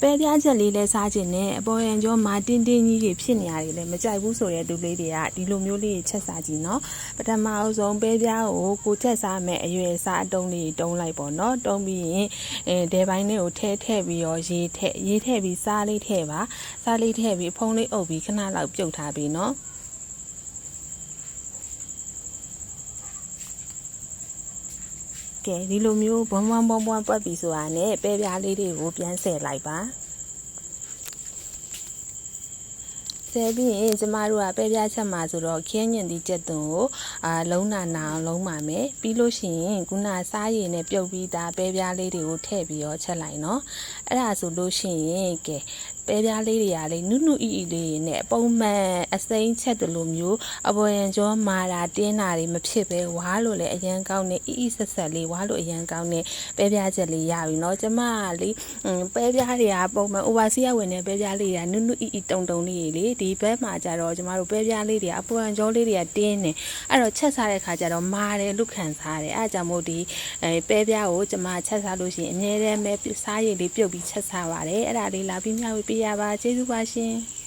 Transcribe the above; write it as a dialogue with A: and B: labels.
A: ပဲပြားချက်လေးလဲစားခြင်းနဲ့အပေါ်ရန်ကျော်မာတင်းတင်းကြီးတွေဖြစ်နေရတယ်လေမကြိုက်ဘူးဆိုတဲ့သူလေးတွေကဒီလိုမျိုးလေးချက်စားကြည့်နော်ပထမအဆုံးပဲပြားကိုကိုချက်စားမဲ့အရွယ်စားအတုံးလေးတုံးလိုက်ပေါ့နော်တုံးပြီးရင်ဒဲပိုင်းလေးကိုထည့်ပြီးရောရေထည့်ပြီးစားလေးထည့်ပါစားလေးထည့်ပြီးဖုံးလေးအုပ်ပြီးခဏလောက်ပြုတ်ထားပြီးနော်ကဲဒီလိုမျိုးဘွန်းပွက်ပြီးဆိုတာနဲ့ပဲပြားလေးတွေကိုပြန်ဆယ်လိုက်ပါဆယ်ပြီးရင်ကျမတို့ကပဲပြားချက်မှာဆိုတော့ခင်းညင်သည့်ချက်သွန်ကိုလုံးနာအောင်လုံးပါမယ်ပြီးလို့ရှိရင်ခုနစားရည်နဲ့ပြုတ်ပြီးသားပဲပြားလေးတွေကိုထည့်ပြီးတော့ချက်လိုက်နော်အဲ့ဒါဆိုလို့ရှိရင်ကဲပဲပြားလေးတွေကလေနုနုအီလေးနဲ့ပုံမှန်အစိမ်းချက်တလိုမျိုးအပေါ်ရန်ကျော်မာတာတင်းတာတွေမဖြစ်ပဲဝါလို့လည်းအရန်ကောင်းနေအီဆက်လေးဝါလို့အရန်ကောင်းနေပဲပြားချက်လေးရပြီเนาะကျမကလေပဲပြားတွေကပုံမှန် overseas ဝင်နေပဲပြားလေးတွေကနုနုအီတုံလေးလေဒီဘက်မှာကြတော့ကျမတို့ပဲပြားလေးတွေအပေါ်ရန်ကျော်လေးတွေကတင်းနေအဲ့တော့ချက်စားတဲ့ခါကျတော့မာတယ်လို့ခံစားတယ်အဲ့ဒါကြောင့်မို့ဒီပဲပြားကိုကျမချက်စားလို့ရှိရင်အမြဲတမ်းပဲစားရည်လေးပြုတ်ပြီးချက်စားပါတယ်အဲ့ဒါလေးလာပြီးမျှဝေပေးရပါကျေးဇူးပါရှင်